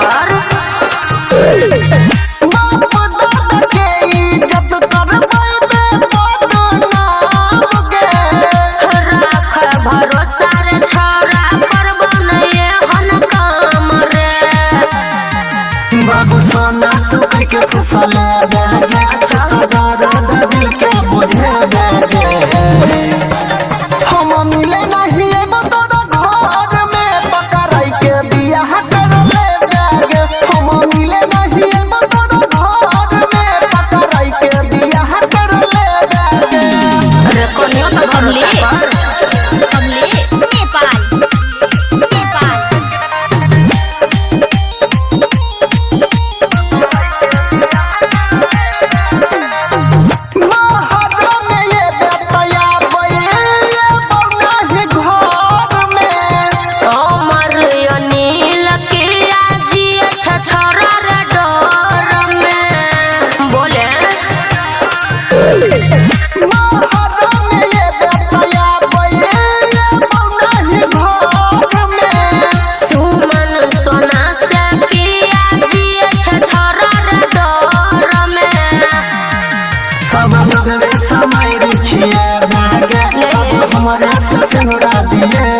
डर भरोसा रे छोरा करबो नहीं हन काम रे बाबू सोना तू के फसले दे दर्द दिल के बुझे दे हम मिले नहीं एब तोरा घर में पकड़ाई के बियाह कर ले दे हम मिले नहीं एब तोरा घर में पकड़ाई के बियाह कर ले दे अरे कोनियो तो कमलेश नेपाल समय रखिए हमारे से सुना दिए